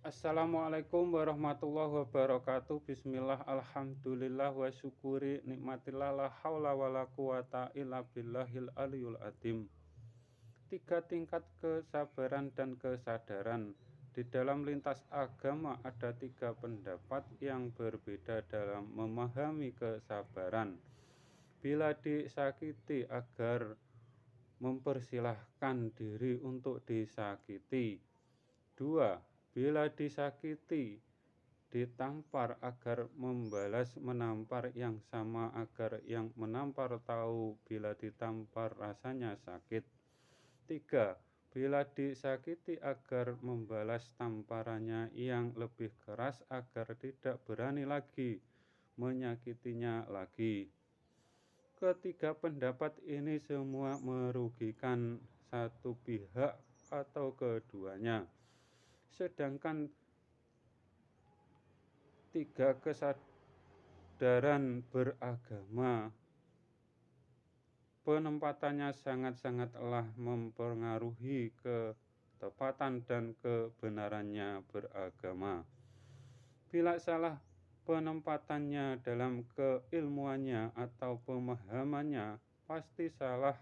Assalamualaikum warahmatullahi wabarakatuh. Bismillah, alhamdulillah, wa syukuri nikmatillah, la haula wala quwata illa billahil aliyul adim. Tiga tingkat kesabaran dan kesadaran. Di dalam lintas agama ada tiga pendapat yang berbeda dalam memahami kesabaran. Bila disakiti agar mempersilahkan diri untuk disakiti. 2. Bila disakiti ditampar agar membalas menampar yang sama agar yang menampar tahu bila ditampar rasanya sakit. 3. Bila disakiti agar membalas tamparannya yang lebih keras agar tidak berani lagi menyakitinya lagi. Ketiga pendapat ini semua merugikan satu pihak atau keduanya. Sedangkan tiga kesadaran beragama penempatannya sangat-sangatlah mempengaruhi ketepatan dan kebenarannya beragama. Bila salah penempatannya dalam keilmuannya atau pemahamannya, pasti salah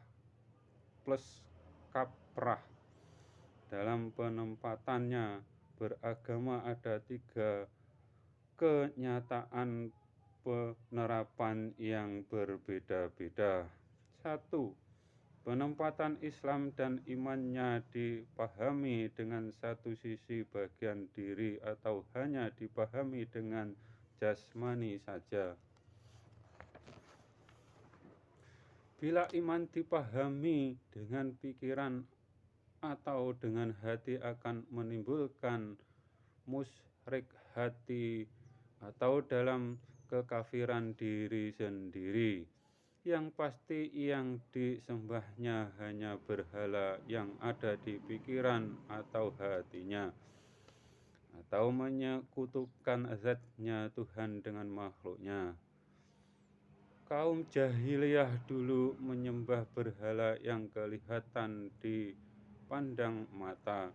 plus kaprah. Dalam penempatannya beragama ada tiga kenyataan penerapan yang berbeda-beda. 1. Penempatan Islam dan imannya dipahami dengan satu sisi bagian diri atau hanya dipahami dengan jasmani saja. Bila iman dipahami dengan pikiran atau dengan hati akan menimbulkan musyrik hati atau dalam kekafiran diri sendiri. Yang pasti yang disembahnya hanya berhala yang ada di pikiran atau hatinya, atau menyekutukan zatnya Tuhan dengan makhluknya. Kaum jahiliyah dulu menyembah berhala yang kelihatan dipandang mata.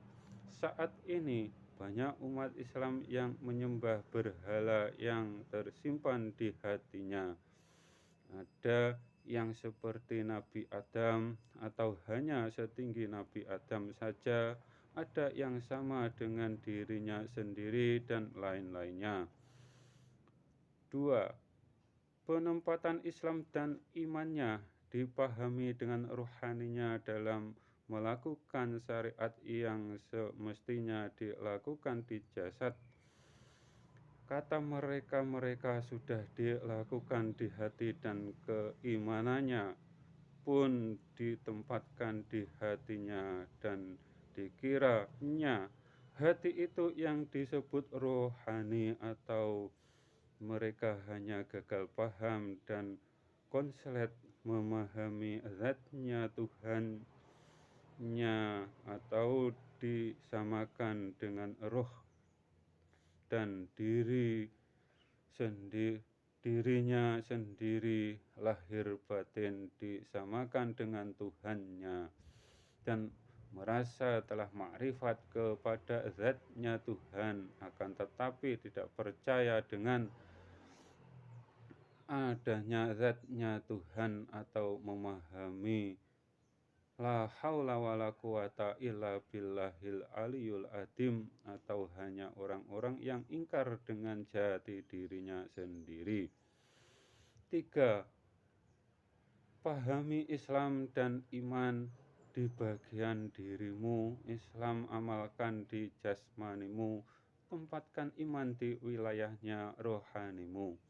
Saat ini banyak umat Islam yang menyembah berhala yang tersimpan di hatinya. Ada yang seperti Nabi Adam atau hanya setinggi Nabi Adam saja, ada yang sama dengan dirinya sendiri dan lain-lainnya. 2. Penempatan Islam dan imannya dipahami dengan rohaninya dalam melakukan syariat yang semestinya dilakukan di jasad. Kata mereka sudah dilakukan di hati dan keimanannya pun ditempatkan di hatinya dan dikiranya hati itu yang disebut rohani atau mereka hanya gagal paham dan konslet memahami zatnya Tuhannya atau disamakan dengan roh dan dirinya sendiri lahir batin disamakan dengan Tuhannya dan merasa telah makrifat kepada zatnya Tuhan, akan tetapi tidak percaya dengan adanya zatnya Tuhan atau memahami la haula wala quwata illa billahil aliyul adim, atau hanya orang-orang yang ingkar dengan jati dirinya sendiri. 3. Pahami Islam dan iman di bagian dirimu. Islam amalkan di jasmanimu, tempatkan iman di wilayahnya rohanimu.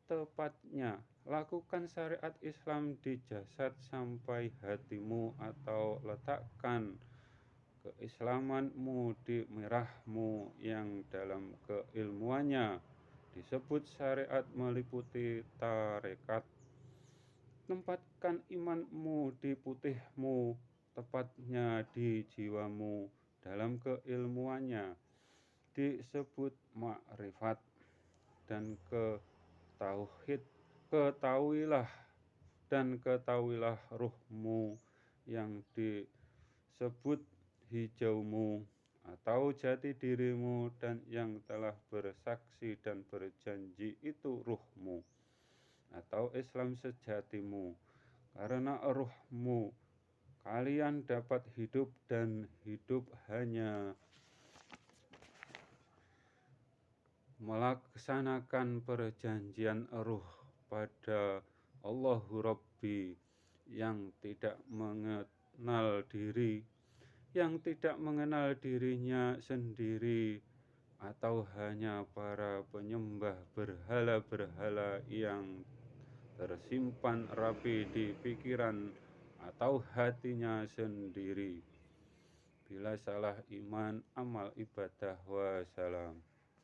Tepatnya, lakukan syariat Islam di jasad sampai hatimu atau letakkan keislamanmu di merahmu yang dalam keilmuannya disebut syariat meliputi tarekat. Tempatkan imanmu di putihmu, tepatnya di jiwamu dalam keilmuannya disebut makrifat. Dan tauhid, ketahuilah ruhmu yang disebut hijaumu tahu jati dirimu dan yang telah bersaksi dan berjanji itu ruhmu atau Islam sejatimu. Karena ruhmu kalian dapat hidup dan hidup hanya melaksanakan perjanjian ruh pada Allahu Rabbi yang tidak mengenal diri, yang tidak mengenal dirinya sendiri, atau hanya para penyembah berhala-berhala yang tersimpan rapi di pikiran atau hatinya sendiri. Bila salah iman, amal ibadah, wassalam.